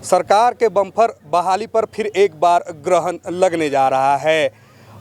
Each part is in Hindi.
सरकार के बम्पर बहाली पर फिर एक बार ग्रहण लगने जा रहा है।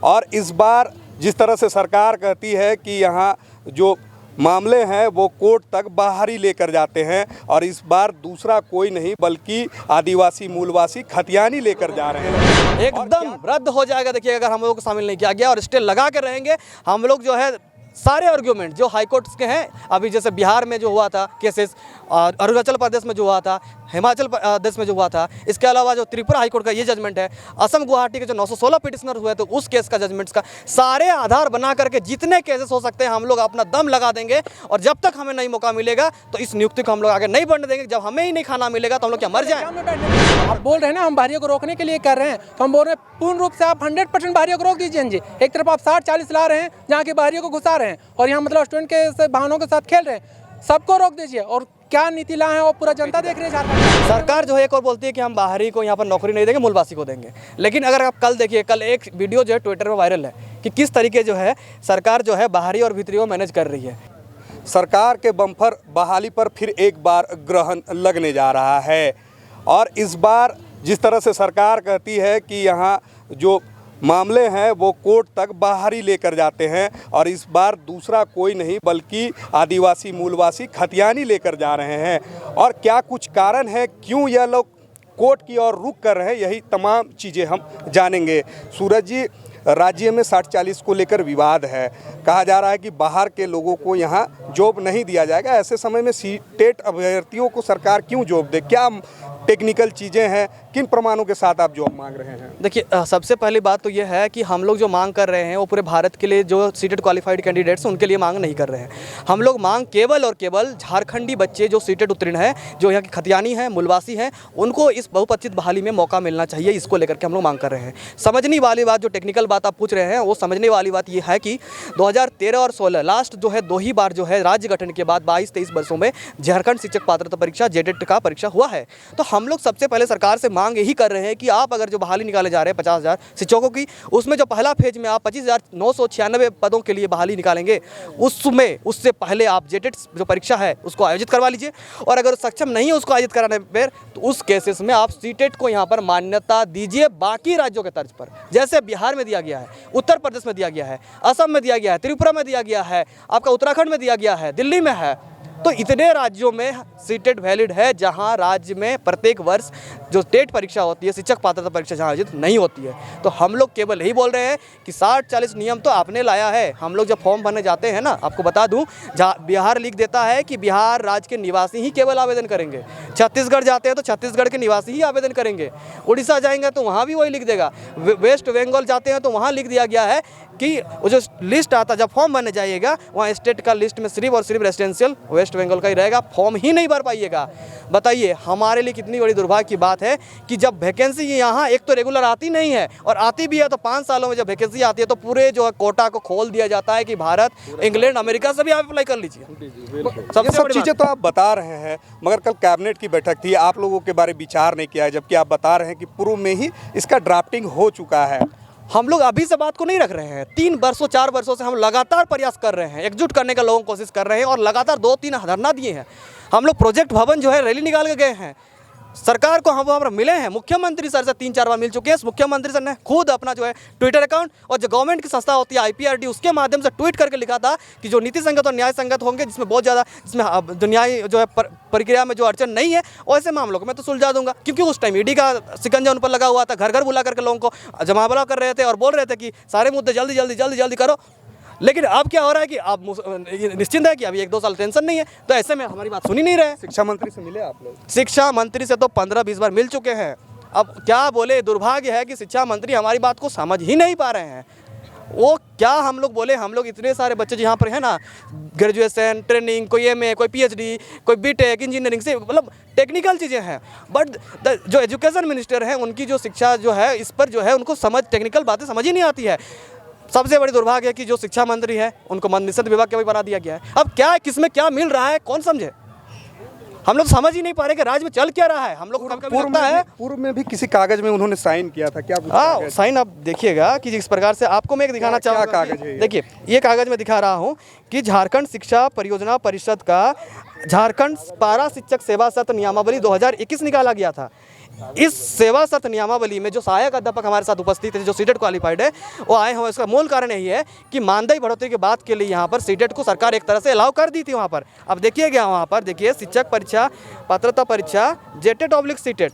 और इस बार जिस तरह से सरकार कहती है कि यहाँ जो मामले हैं वो कोर्ट तक बाहरी लेकर जाते हैं, और इस बार दूसरा कोई नहीं बल्कि आदिवासी मूलवासी खतियानी लेकर जा रहे हैं। एकदम रद्द हो जाएगा। देखिए, अगर हम लोगों को शामिल नहीं किया गया और स्टे लगा कर रहेंगे हम लोग, जो है सारे आर्ग्यूमेंट जो हाई कोर्ट्स के हैं, अभी जैसे बिहार में जो हुआ था केसेस, अरुणाचल प्रदेश में जो हुआ था, हिमाचल प्रदेश में जो हुआ था, इसके अलावा जो त्रिपुरा हाई कोर्ट का ये जजमेंट है, असम गुवाहाटी के जो 916 पिटिशनर हुए तो उस केस का जजमेंट्स का सारे आधार बना करके जितने केसेस हो सकते हैं हम लोग अपना दम लगा देंगे। और जब तक हमें नहीं मौका मिलेगा तो इस नियुक्ति को हम लोग आगे नहीं बढ़ने देंगे। जब हमें ही नहीं खाना मिलेगा तो हम लोग क्या मर जाए? आप बोल रहे हैं ना हम बाहरियों को रोकने के लिए कर रहे हैं, तो हम बोल रहे हैं पूर्ण रूप से आप 100% बाहरियों को रोक दीजिए जी। एक तरफ आप 60-40 ला रहे हैं जहाँ के बाहरियों को घुसा रहे हैं, और यहाँ मतलब स्टूडेंट के वाहनों के साथ खेल रहे हैं। सबको रोक दीजिए। और क्या नीति लाए हैं वो पूरा जनता देख रही है झारखंड। सरकार जो है एक और बोलती है कि हम बाहरी को यहाँ पर नौकरी नहीं देंगे, मूलवासी को देंगे। लेकिन अगर आप कल देखिए, कल एक वीडियो जो है ट्विटर में वायरल है कि किस तरीके जो है सरकार जो है बाहरी और भीतरी को मैनेज कर रही है। सरकार के बम्पर बहाली पर फिर एक बार ग्रहण लगने जा रहा है। और इस बार जिस तरह से सरकार कहती है कि यहाँ जो मामले हैं वो कोर्ट तक बाहरी लेकर जाते हैं, और इस बार दूसरा कोई नहीं बल्कि आदिवासी मूलवासी खतियानी लेकर जा रहे हैं। और क्या कुछ कारण है क्यों यह लोग कोर्ट की ओर रुख कर रहे हैं, यही तमाम चीज़ें हम जानेंगे। सूरज जी, राज्य में 60-40 को लेकर विवाद है। कहा जा रहा है कि बाहर के लोगों को यहाँ जॉब नहीं दिया जाएगा। ऐसे समय में सीटेट अभ्यर्थियों को सरकार क्यों जॉब दे? क्या टेक्निकल चीज़ें हैं? किन प्रमाणों के साथ आप जॉब मांग रहे हैं? देखिए, सबसे पहली बात तो यह है कि हम लोग जो मांग कर रहे हैं वो पूरे भारत के लिए जो सीटेट क्वालिफाइड कैंडिडेट्स हैं उनके लिए मांग नहीं कर रहे हैं। हम लोग मांग केवल और केवल झारखंडी बच्चे जो सीटेट उत्तीर्ण हैं, जो यहाँ के खतियानी हैं, मूलवासी हैं, उनको इस बहुपक्षित बहाली में मौका मिलना चाहिए। इसको लेकर के हम लोग मांग कर रहे हैं। समझने वाली बात, जो टेक्निकल बात आप पूछ रहे हैं, वो समझने वाली बात ये है कि 2013 और 16 लास्ट जो है 2 ही बार जो है राज्य गठन के बाद 22-23 वर्षों में झारखंड शिक्षक पात्रता परीक्षा जेटेट का परीक्षा हुआ है। तो हम लोग सबसे पहले सरकार से मांग यही कर रहे हैं कि आप अगर जो बहाली निकाले जा रहे हैं 50,000 शिक्षकों की, उसमें जो पहला फेज में आप 25,996 पदों के लिए बहाली निकालेंगे, उसमें उससे पहले आप जेटेट जो परीक्षा है उसको आयोजित करवा लीजिए। और अगर सक्षम नहीं है उसको आयोजित कराने पर, तो उस केसेस में आप सीटेट को यहाँ पर मान्यता दीजिए बाकी राज्यों के तर्ज पर, जैसे बिहार में दिया गया है, उत्तर प्रदेश में दिया गया है, असम में दिया गया है, त्रिपुरा में दिया गया है, आपका उत्तराखंड में दिया गया है, दिल्ली में है। तो इतने राज्यों में सीटेट वैलिड है जहां राज्य में प्रत्येक वर्ष जो टेट परीक्षा होती है, शिक्षक पात्रता परीक्षा जहां आयोजित नहीं होती है। तो हम लोग केवल यही बोल रहे हैं कि 60-40 नियम तो आपने लाया है। हम लोग जब फॉर्म भरने जाते हैं ना, आपको बता दूं, बिहार लिख देता है कि बिहार राज्य के निवासी ही केवल आवेदन करेंगे। छत्तीसगढ़ जाते हैं तो छत्तीसगढ़ के निवासी ही आवेदन करेंगे। उड़ीसा जाएंगे तो वहाँ भी वही लिख देगा। वेस्ट बंगाल जाते हैं तो वहाँ लिख दिया गया है कि वो जो लिस्ट आता, जब फॉर्म भरने जाइएगा वहाँ स्टेट का लिस्ट में सिर्फ और सिर्फ रेजिडेंशियल वेस्ट बंगाल का ही रहेगा, फॉर्म ही नहीं भर पाइएगा। बताइए, हमारे लिए कितनी बड़ी दुर्भाग्य की बात है कि जब वैकेंसी यहाँ एक तो रेगुलर आती नहीं है, और आती भी है तो 5 सालों में जब वैकेंसी आती है तो पूरे जो है कोटा को खोल दिया जाता है कि भारत, इंग्लैंड, अमेरिका से भी आप अप्लाई कर लीजिए। सब चीज़ें तो आप बता रहे हैं, मगर कल कैबिनेट की बैठक थी, आप लोगों के बारे में विचार नहीं किया है, जबकि आप बता रहे हैं कि पूर्व में ही इसका ड्राफ्टिंग हो चुका है। हम लोग अभी से बात को नहीं रख रहे हैं। 3 वर्षों 4 वर्षों से हम लगातार प्रयास कर रहे हैं, एकजुट करने का लोगों को कोशिश कर रहे हैं, और लगातार 2-3 धरना दिए हैं। हम लोग प्रोजेक्ट भवन जो है रैली निकाल के गए हैं, सरकार को हम वहाँ पर मिले हैं, मुख्यमंत्री सर से 3-4 बार मिल चुके हैं। मुख्यमंत्री सर ने खुद अपना जो है ट्विटर अकाउंट और जो गवर्नमेंट की संस्था होती है IPRD, उसके माध्यम से ट्वीट करके लिखा था कि जो नीति संगत और न्याय संगत होंगे, जिसमें बहुत ज़्यादा, जिसमें जो न्याय जो है प्रक्रिया में जो अड़चन नहीं है, वैसे मामलों को मैं तो सुलझा दूंगा। क्योंकि उस टाइम ईडी का शिकंजा उन पर लगा हुआ था, घर घर बुला करके लोगों को जमावड़ा कर रहे थे और बोल रहे थे कि सारे मुद्दे जल्दी जल्दी जल्दी जल्दी करो। लेकिन अब क्या हो रहा है कि आप निश्चिंत है कि अभी 1-2 साल टेंशन नहीं है, तो ऐसे में हमारी बात सुनी नहीं रहे। शिक्षा मंत्री से मिले आप लोग? शिक्षा मंत्री से तो 15-20 बार मिल चुके हैं। अब क्या बोले, दुर्भाग्य है कि शिक्षा मंत्री हमारी बात को समझ ही नहीं पा रहे हैं। वो क्या हम लोग बोले, हम लोग इतने सारे बच्चे यहाँ पर हैं ना, ग्रेजुएशन, ट्रेनिंग, कोई MA, कोई PhD, कोई BTech, इंजीनियरिंग से, मतलब टेक्निकल चीज़ें हैं। बट जो एजुकेशन मिनिस्टर हैं, उनकी जो शिक्षा जो है, इस पर जो है उनको समझ, टेक्निकल बातें समझ ही नहीं आती है। सबसे बड़ी दुर्भाग्य है कि जो शिक्षा मंत्री है उनको मद्य निषेध विभाग के भी बना दिया गया है। अब क्या, किसमें क्या मिल रहा है, कौन समझे? हम लोग समझ ही नहीं पा रहे कि राज्य में चल क्या रहा है। हम लोग पूर्व में भी किसी कागज में उन्होंने साइन किया था क्या? हाँ, साइन आप देखिएगा कि जिस प्रकार से आपको मैं एक दिखाना चाहूँगा। कागज है? देखिए, ये कागज में दिखा रहा हूँ कि झारखंड शिक्षा परियोजना परिषद का झारखंड पारा शिक्षक सेवा सत्र नियमावली 2021 निकाला गया था। इस सेवा शर्त नियमावली में जो सहायक अध्यापक हमारे साथ उपस्थित है, जो सीटेट क्वालिफाइड है, वो आए हैं। इसका मूल कारण यही है कि मानदेय बढ़ोतरी के बात के लिए यहाँ पर सीटेट को सरकार एक तरह से अलाउ कर दी थी वहाँ पर। अब देखिए क्या वहाँ पर, देखिए शिक्षक परीक्षा, पात्रता परीक्षा, जेटेट/ सीटेट,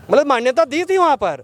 मतलब मान्यता दी थी वहाँ पर।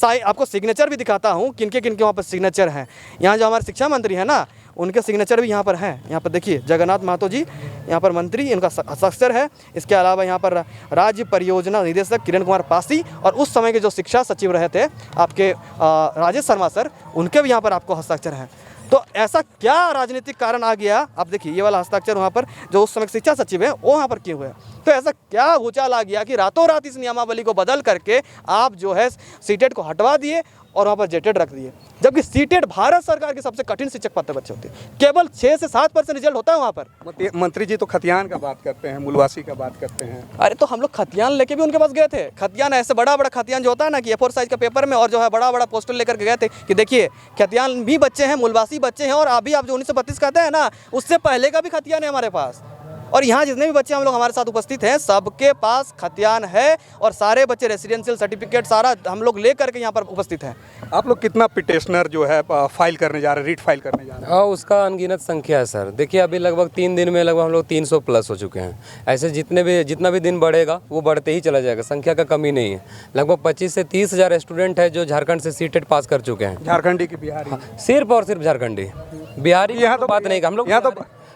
आपको सिग्नेचर भी दिखाता हूँ, किनके किनके वहाँ पर सिग्नेचर हैं। यहाँ जो हमारे शिक्षा मंत्री हैं ना, उनके सिग्नेचर भी यहाँ पर हैं। यहाँ पर देखिए जगन्नाथ महतो जी यहाँ पर मंत्री, इनका हस्ताक्षर है। इसके अलावा यहाँ पर राज्य परियोजना निदेशक किरण कुमार पासी और उस समय के जो शिक्षा सचिव रहे थे आपके राजेश शर्मा सर, उनके भी यहाँ पर आपको हस्ताक्षर हैं। तो ऐसा क्या राजनीतिक कारण आ गया? आप देखिए ये वाला हस्ताक्षर वहाँ पर जो उस समय शिक्षा सचिव है वो वहाँ पर किए हुए हैं। तो ऐसा क्या भूचाल आ गया कि रातों रात इस नियमावली को बदल करके आप जो है सीटेट को हटवा दिए और वहाँ पर जेटेट रख दिए, जबकि सीटेट भारत सरकार की सबसे कठिन शिक्षक पात्र बच्चे होते हैं। केवल 6 से 7% रिजल्ट होता है वहाँ पर। मंत्री जी तो खतियान का बात करते हैं, मूलवासी का बात करते हैं। अरे तो हम लोग खतियान लेके भी उनके पास गए थे। खतियान ऐसे बड़ा बड़ा खतियान जो होता है ना कि A4 साइज का पेपर में, और जो है बड़ा बड़ा पोस्टर लेकर के गए थे कि देखिए खतियान भी बच्चे हैं, मूलवासी बच्चे हैं, और अभी आप जो 1932 कहते हैं ना, उससे पहले का भी खतियान है हमारे पास। और यहाँ जितने भी बच्चे हम लोग हमारे साथ उपस्थित हैं, सबके पास खतियान है और सारे बच्चे रेसिडेंशियल सर्टिफिकेट सारा हम लोग ले करके यहाँ पर उपस्थित हैं। आप लोग कितना पिटिशनर जो है फाइल करने जा रहे हैं, रीट फाइल करने जा रहे हैं? हाँ, उसका अनगिनत संख्या है सर। देखिए अभी लगभग 3 दिन में लगभग हम लोग 300 प्लस हो चुके हैं। ऐसे जितना भी दिन बढ़ेगा वो बढ़ते ही चला जाएगा, संख्या का कमी नहीं है। लगभग 25 से 30 हज़ार स्टूडेंट है जो झारखंड से सीटेट पास कर चुके हैं। झारखंडी की बिहारी? हाँ, सिर्फ और सिर्फ झारखंडी, बिहारी यहाँ तो बात नहीं। हम लोग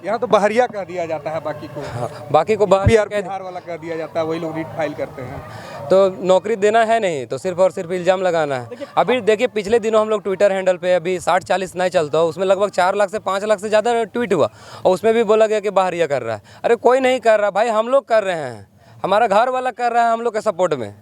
यहाँ तो बहरिया कर दिया जाता है, बाकी को बाकी को बिहार वाला कर दिया जाता है, वही लोग रीट फाइल करते हैं। तो नौकरी देना है नहीं तो सिर्फ और सिर्फ इल्ज़ाम लगाना है। अभी देखिए पिछले दिनों हम लोग ट्विटर हैंडल पे अभी 60-40 नहीं चलता हो, उसमें लगभग 4 लाख से 5 लाख से ज़्यादा ट्वीट हुआ और उसमें भी बोला गया कि बाहरिया कर रहा है। अरे कोई नहीं कर रहा भाई, हम लोग कर रहे हैं, हमारा घर वाला कर रहा है हम लोग के सपोर्ट में।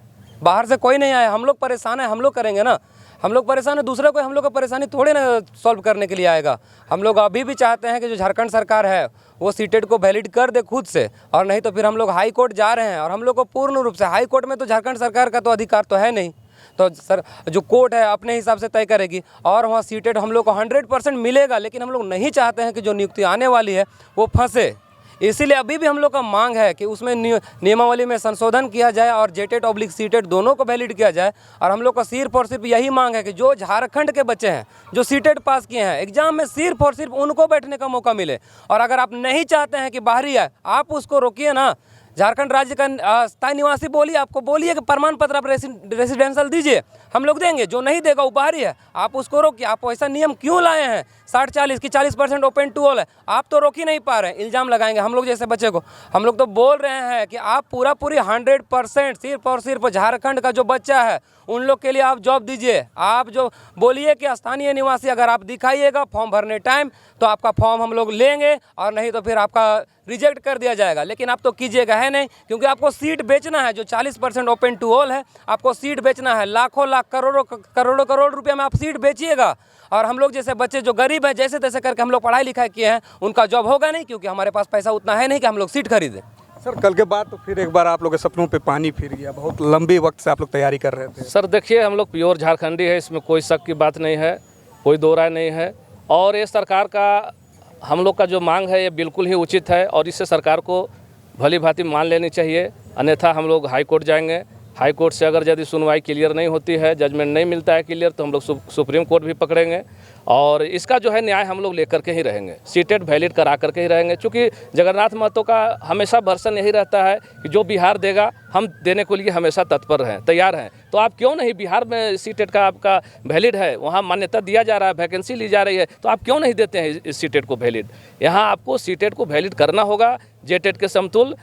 बाहर से कोई नहीं आया, हम लोग परेशान है, हम लोग करेंगे ना। हम लोग परेशान है, दूसरा कोई हम लोग का परेशानी थोड़े ना सॉल्व करने के लिए आएगा। हम लोग अभी भी चाहते हैं कि जो झारखंड सरकार है वो सीटेट को वैलिड कर दे खुद से, और नहीं तो फिर हम लोग हाई कोर्ट जा रहे हैं। और हम लोग को पूर्ण रूप से हाई कोर्ट में तो झारखंड सरकार का तो अधिकार तो है नहीं, तो सर जो कोर्ट है अपने हिसाब से तय करेगी और वहाँ सीटेट हम लोग को 100% मिलेगा। लेकिन हम लोग नहीं चाहते हैं कि जो नियुक्ति आने वाली है वो फंसे, इसीलिए अभी भी हम लोग का मांग है कि उसमें नियमावली में संशोधन किया जाए और जेटेट/ सीटेट दोनों को वैलिड किया जाए। और हम लोग का सिर्फ और सिर्फ यही मांग है कि जो झारखंड के बच्चे हैं जो सीटेट पास किए हैं एग्जाम में, सिर्फ और सिर्फ उनको बैठने का मौका मिले। और अगर आप नहीं चाहते हैं कि बाहरी आए, आप उसको रोकिए ना। झारखंड राज्य का स्थायी निवासी बोलिए, आपको बोलिए कि प्रमाण पत्र आप रेसिडेंशियल दीजिए, हम लोग देंगे। जो नहीं देगा वो बाहरी है, आप उसको रोकिए। आप ऐसा नियम क्यों लाए हैं 60-40 की 40% ओपन टू ऑल है, आप तो रोक ही नहीं पा रहे हैं। इल्ज़ाम लगाएंगे हम लोग जैसे बच्चे को। हम लोग तो बोल रहे हैं कि आप पूरी 100% सिर्फ और सिर्फ झारखंड का जो बच्चा है उन लोग के लिए आप जॉब दीजिए। आप जो बोलिए कि स्थानीय निवासी अगर आप दिखाइएगा फॉर्म भरने टाइम तो आपका फॉर्म हम लोग लेंगे, और नहीं तो फिर आपका रिजेक्ट कर दिया जाएगा। लेकिन आप तो कीजिएगा है नहीं, क्योंकि आपको सीट बेचना है। जो 40% ओपन टू ऑल है, आपको सीट बेचना है। लाखों लाख करोड़ों रुपये में आप सीट बेचिएगा। और हम लोग जैसे बच्चे जो गरीब हैं, जैसे तैसे करके हम लोग पढ़ाई लिखाई किए हैं, उनका जॉब होगा नहीं, क्योंकि हमारे पास पैसा उतना है नहीं कि हम लोग सीट खरीदें। सर कल के बाद तो फिर एक बार आप लोग के सपनों पे पानी फिर गया, बहुत लंबे वक्त से आप लोग तैयारी कर रहे थे। सर देखिए हम लोग प्योर झारखंडी है, इसमें कोई शक की बात नहीं है, कोई दो राय नहीं है। और ये सरकार का हम लोग का जो मांग है ये बिल्कुल ही उचित है और इससे सरकार को भली भांति मान लेनी चाहिए। अन्यथा हम लोग हाई कोर्ट जाएंगे। हाई कोर्ट से अगर यदि सुनवाई क्लियर नहीं होती है, जजमेंट नहीं मिलता है क्लियर, तो हम लोग सुप्रीम कोर्ट भी पकड़ेंगे और इसका जो है न्याय हम लोग लेकर के ही रहेंगे। सीटेट वैलिड करा करके ही रहेंगे। चूँकि जगन्नाथ महतो का हमेशा वर्सन यही रहता है कि जो बिहार देगा हम देने के लिए हमेशा तत्पर हैं, तैयार हैं। तो आप क्यों नहीं, बिहार में सीटेट का आपका वैलिड है, वहाँ मान्यता दिया जा रहा है, वैकेंसी ली जा रही है, तो आप क्यों नहीं देते हैं इस सीटेट को वैलिड? यहाँ आपको सीटेट को वैलिड करना होगा जेटेट के समतुल।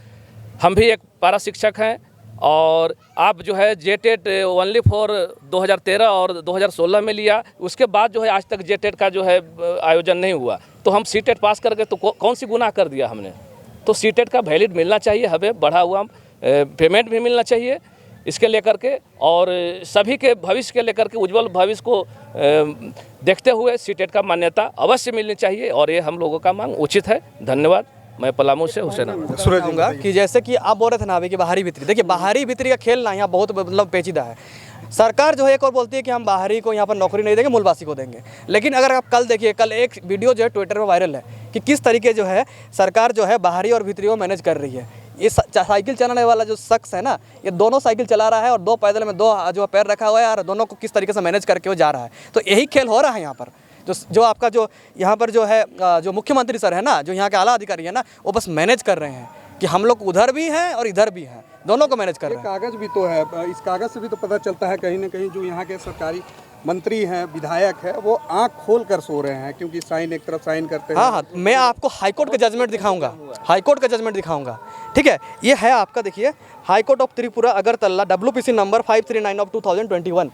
हम भी एक पारा शिक्षक हैं और आप जो है जेटेट ओनली फॉर 2013 और 2016 में लिया, उसके बाद जो है आज तक जेटेट का जो है आयोजन नहीं हुआ। तो हम सीटेट पास करके तो कौन सी गुनाह कर दिया हमने? तो सीटेट का वैलिड मिलना चाहिए, हमें बढ़ा हुआ पेमेंट भी मिलना चाहिए इसके लेकर के, और सभी के भविष्य के लेकर के, उज्जवल भविष्य को देखते हुए सीटेट का मान्यता अवश्य मिलनी चाहिए और ये हम लोगों का मांग उचित है। धन्यवाद। मैं पलामू से हुसैन कहूँगा कि जैसे कि आप बोल रहे थे ना अभी कि बाहरी भीतरी, देखिए बाहरी भीतरी का खेल ना यहाँ बहुत मतलब पेचीदा है। सरकार जो है एक और बोलती है कि हम बाहरी को यहाँ पर नौकरी नहीं देंगे, मूलवासी को देंगे। लेकिन अगर आप कल देखिए, कल एक वीडियो जो है ट्विटर में वायरल है कि किस तरीके जो है सरकार जो है बाहरी और भीतरी को मैनेज कर रही है। ये साइकिल चलाने वाला जो शख्स है ना, ये दोनों साइकिल चला रहा है और दो पैदल में दो जो पैर रखा हुआ है, और दोनों को किस तरीके से मैनेज करके वो जा रहा है। तो यही खेल हो रहा है यहाँ पर। जो आपका जो यहाँ पर जो है जो मुख्यमंत्री सर है ना, जो यहाँ के आला अधिकारी है ना, वो बस मैनेज कर रहे हैं कि हम लोग उधर भी हैं और इधर भी हैं, दोनों को मैनेज कर रहे हैं। कागज भी तो है, इस कागज से भी तो पता चलता है कहीं ना कहीं जो यहाँ के सरकारी मंत्री हैं, विधायक है, वो आंख खोल कर सो रहे हैं, क्योंकि साइन एक तरफ साइन करते हैं। हाँ, मैं आपको हाईकोर्ट का जजमेंट दिखाऊंगा, हाईकोर्ट का जजमेंट दिखाऊंगा, ठीक है। ये है आपका, देखिए, high court of Tripura Agartala WPC number 539 of 2021।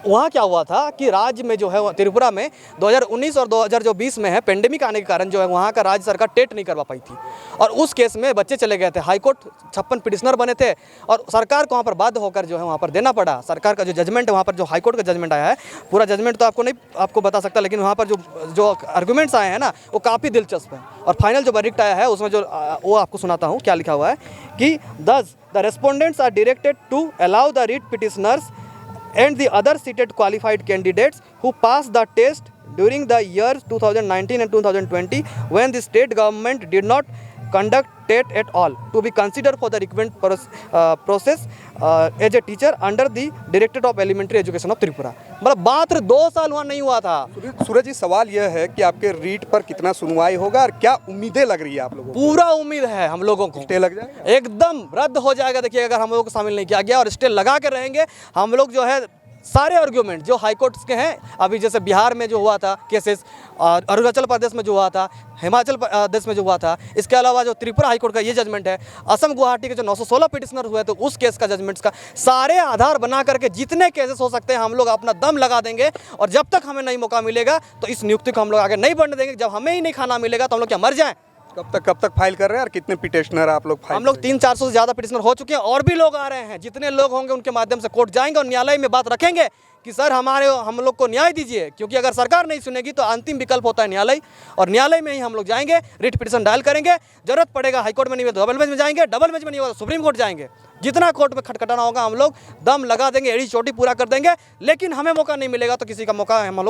वहाँ क्या हुआ था कि राज्य में जो है त्रिपुरा में 2019 और 2020 में है पेंडेमिक आने के कारण जो है वहाँ का राज्य सरकार टेट नहीं करवा पाई थी, और उस केस में बच्चे चले गए थे। हाईकोर्ट 56 पिटिशनर बने थे और सरकार को वहाँ पर बाध्य होकर जो है वहाँ पर देना पड़ा। सरकार का जो जजमेंट है, वहाँ पर जो हाईकोर्ट का जजमेंट आया है, पूरा जजमेंट तो आपको बता सकता, लेकिन वहाँ पर जो आर्गूमेंट्स आए हैं ना, वो काफ़ी दिलचस्प है। और फाइनल जो वर्डिक्ट आया है उसमें जो वो आपको सुनाता हूँ क्या लिखा हुआ है कि thus the respondents are directed to allow the writ petitioners and the other seated qualified candidates who passed the test during the years 2019 and 2020 when the state government did not conduct TET at all to be considered for the recruitment process as a teacher under the Directorate of Elementary Education of Tripura। मतलब मात्र 2 साल वहाँ नहीं हुआ था। सूरज जी, सवाल यह है कि आपके रीट पर कितना सुनवाई होगा और क्या उम्मीदें लग रही है आप लोगों को? पूरा उम्मीद है हम लोगों को, स्टे लग जाएगा, एकदम रद्द हो जाएगा। देखिए, अगर हम लोगों को शामिल नहीं किया गया और स्टे लगा के रहेंगे हम लोग, जो है सारे आर्ग्यूमेंट जो हाईकोर्ट्स के हैं, अभी जैसे बिहार में जो हुआ था केसेस, अरुणाचल प्रदेश में जो हुआ था, हिमाचल प्रदेश में जो हुआ था, इसके अलावा जो त्रिपुरा हाईकोर्ट का ये जजमेंट है, असम गुवाहाटी के जो 916 पिटिशनर हुए, तो उस केस का जजमेंट्स का सारे आधार बना करके जितने केसेस हो सकते हैं हम लोग अपना दम लगा देंगे। और जब तक हमें नहीं मौका मिलेगा तो इस नियुक्ति को हम लोग आगे नहीं बढ़ने देंगे। जब हमें ही नहीं खाना मिलेगा तो हम लोग क्या मर जाएं? कब तक फाइल कर रहे हैं और कितने पिटिशनर आप लोग फाइल? हम लोग 300-400 से ज़्यादा पिटिशनर हो चुके हैं और भी लोग आ रहे हैं। जितने लोग होंगे उनके माध्यम से कोर्ट जाएंगे और न्यायालय में बात रखेंगे कि सर हम लोग को न्याय दीजिए, क्योंकि अगर सरकार नहीं सुनेगी तो अंतिम विकल्प होता है न्यायालय, और न्यायालय में ही हम लोग जाएंगे, रिट पिटिशन डायल करेंगे। जरूरत पड़ेगा हाईकोर्ट में नहीं तो डबल बेंच में जाएंगे, डबल बेंच में नहीं होगा तो सुप्रीम कोर्ट जाएंगे। जितना कोर्ट में खटखटाना होगा हम लोग दम लगा देंगे, एड़ी चोटी पूरा कर देंगे। लेकिन हमें मौका नहीं मिलेगा तो किसी का मौका हम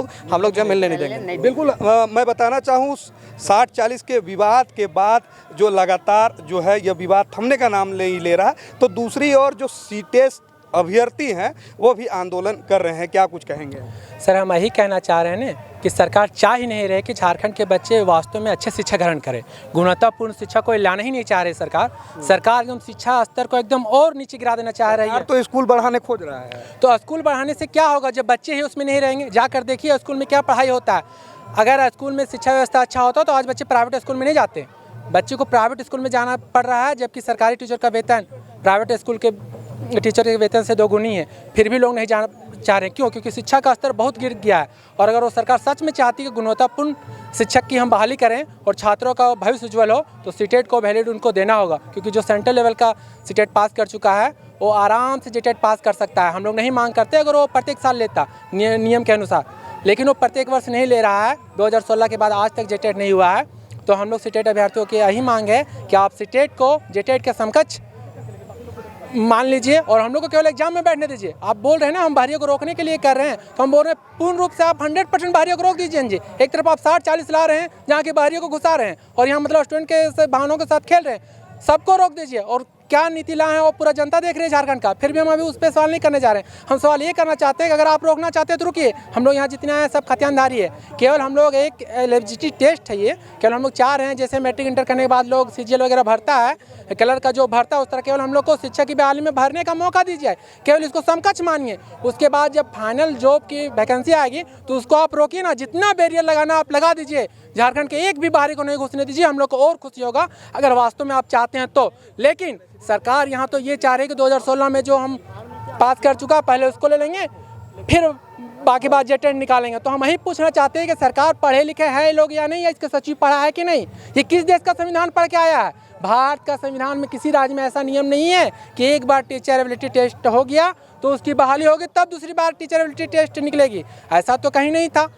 लोग जो मिलने नहीं देंगे। बिल्कुल, मैं बताना चाहूँ 60-40 के विवाद के बाद जो लगातार जो है यह विवाद थमने का नाम नहीं ले रहा, तो दूसरी ओर जो सीटें अभ्यर्थी हैं वो भी आंदोलन कर रहे हैं। क्या कुछ कहेंगे? सर, हम यही कहना चाह रहे हैं ना कि सरकार चाह ही नहीं रहे कि झारखंड के बच्चे वास्तव में अच्छे शिक्षा ग्रहण करें। गुणवत्तापूर्ण शिक्षा को लाना ही नहीं चाह रहे सरकार एकदम शिक्षा स्तर को एकदम और नीचे गिरा देना चाह रही है। तो स्कूल बढ़ाने खोज रहा है, तो स्कूल बढ़ाने से क्या होगा जब बच्चे ही उसमें नहीं रहेंगे? जाकर देखिए स्कूल में क्या पढ़ाई होता है। अगर स्कूल में शिक्षा व्यवस्था अच्छा होता तो आज बच्चे प्राइवेट स्कूल में नहीं जाते। बच्चे को प्राइवेट स्कूल में जाना पड़ रहा है, जबकि सरकारी टीचर का वेतन प्राइवेट स्कूल के टीचर के वेतन से दोगुनी है। फिर भी लोग नहीं जाना चाह रहे। क्यों? क्योंकि शिक्षा का स्तर बहुत गिर गया है। और अगर वो सरकार सच में चाहती है कि गुणवत्तापूर्ण शिक्षक की हम बहाली करें और छात्रों का भविष्य उज्ज्वल हो, तो सीटेट को वैलिड उनको देना होगा। क्योंकि जो सेंट्रल लेवल का सीटेट पास कर चुका है वो आराम से जेटेट पास कर सकता है। हम लोग नहीं मांग करते अगर वो प्रत्येक साल लेता नियम के अनुसार, लेकिन वो प्रत्येक वर्ष नहीं ले रहा है। 2016 के बाद आज तक जेटेट नहीं हुआ है। तो हम लोग सीटेट अभ्यर्थियों की यही मांग है कि आप सीटेट को जेटेट के समकक्ष मान लीजिए और हम लोग को केवल एग्जाम में बैठने दीजिए। आप बोल रहे हैं ना हम बाहरियों को रोकने के लिए कर रहे हैं, तो हम बोल रहे हैं पूर्ण रूप से आप 100% बाहरियों को रोक दीजिए जी। एक तरफ आप 60-40 ला रहे हैं जहाँ के बाहरियों को घुसा रहे हैं और यहाँ मतलब स्टूडेंट के भावनाओं के साथ खेल रहे हैं। सबको रोक दीजिए। और क्या नीति लाए हैं वो पूरा जनता देख रही है झारखंड का। फिर भी हम अभी उस पर सवाल नहीं करने जा रहे हैं। हम सवाल ये करना चाहते हैं कि अगर आप रोकना चाहते हैं तो रुकिए। हम लोग यहाँ जितने आए हैं सब खतियानदारी है। केवल हम लोग एक एलिजिबिलिटी टेस्ट है, ये केवल हम लोग चाह रहे हैं जैसे मैट्रिक इंटर करने के बाद लोग CGL वगैरह भरता है, कलर का जो भरता है उस तरह केवल हम लोग को शिक्षा की बहाली में भरने का मौका दीजिए। केवल इसको समकक्ष मानिए। उसके बाद जब फाइनल जॉब की वैकेंसी आएगी तो उसको आप रोकिए ना। जितना बैरियर लगाना आप लगा दीजिए। झारखंड के एक भी बाहरी को नहीं घुसने दीजिए। हम लोग को और खुशी होगा अगर वास्तव में आप चाहते हैं तो। लेकिन सरकार यहाँ तो ये चाह रही है कि 2016 में जो हम पास कर चुका पहले उसको ले लेंगे, फिर बाकी बात जेटेट निकालेंगे। तो हम यही पूछना चाहते हैं कि सरकार पढ़े लिखे है लोग या नहीं, या इसके सचिव पढ़ा है कि नहीं? ये किस देश का संविधान पढ़ के आया है? भारत का संविधान में किसी राज्य में ऐसा नियम नहीं है कि एक बार टीचर एबिलिटी टेस्ट हो गया तो उसकी बहाली होगी तब दूसरी बार टीचर एबिलिटी टेस्ट निकलेगी। ऐसा तो कहीं नहीं था।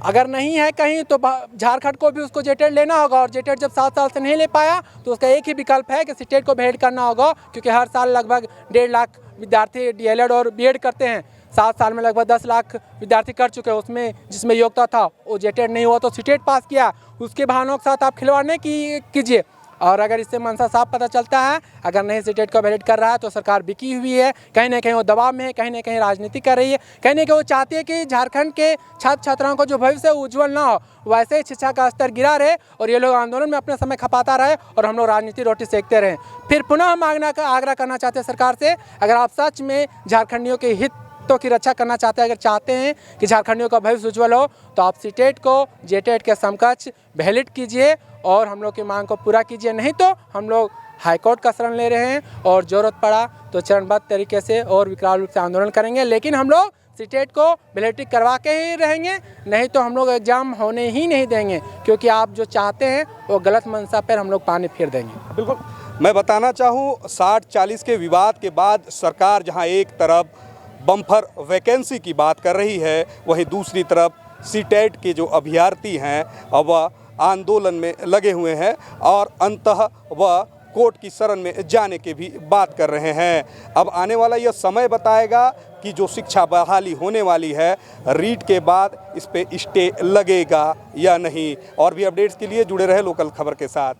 अगर नहीं है कहीं तो झारखंड को भी उसको जेटेट लेना होगा। और जेटेट जब 7 साल से नहीं ले पाया तो उसका एक ही विकल्प है कि सीटेट को भेंट करना होगा। क्योंकि हर साल लगभग 1.5 लाख विद्यार्थी DLED और BEd करते हैं। 7 साल में लगभग 10 लाख विद्यार्थी कर चुके हैं। उसमें जिसमें योग्यता था वो जेटेट नहीं हुआ तो सीटेट पास किया। उसके बहानों के साथ आप खिलवाड़ नहीं कीजिए। और अगर इससे मंशा साफ पता चलता है, अगर नहीं सीटेट को वैलिड कर रहा है तो सरकार बिकी हुई है, कहीं ना कहीं वो दबाव में है, कहीं ना कहीं राजनीति कर रही है, कहीं ना कहीं वो चाहती है कि झारखंड के छात्र छात्राओं को जो भविष्य उज्जवल ना हो, वैसे ही शिक्षा का स्तर गिरा रहे और ये लोग आंदोलन में अपना समय खपाता रहे और हम लोग राजनीति रोटी सेकते रहें। फिर पुनः हम आग्रह करना चाहते हैं सरकार से, अगर आप सच में झारखंडियों के हितों की रक्षा करना चाहते हैं, अगर चाहते हैं कि झारखंडियों का भविष्य उज्जवल हो, तो आप सीटेट को जेटेट के समकक्ष वैलिड कीजिए और हम लोग की मांग को पूरा कीजिए। नहीं तो हम लोग हाईकोर्ट का शरण ले रहे हैं और ज़रूरत पड़ा तो चरणबद्ध तरीके से और विकराल रूप से आंदोलन करेंगे, लेकिन हम लोग सीटेट को वैलिडिटी करवा के ही रहेंगे, नहीं तो हम लोग एग्ज़ाम होने ही नहीं देंगे, क्योंकि आप जो चाहते हैं वो गलत मंशा पर हम लोग पानी फेर देंगे। बिल्कुल, मैं बताना चाहूँ 60-40 के विवाद के बाद सरकार जहां एक तरफ बम्पर वैकेंसी की बात कर रही है, वहीं दूसरी तरफ सीटेट के जो अभ्यर्थी हैं अब वह आंदोलन में लगे हुए हैं और अंततः वह कोर्ट की शरण में जाने की भी बात कर रहे हैं। अब आने वाला यह समय बताएगा कि जो शिक्षा बहाली होने वाली है, रीट के बाद इस पे स्टे लगेगा या नहीं। और भी अपडेट्स के लिए जुड़े रहे लोकल खबर के साथ।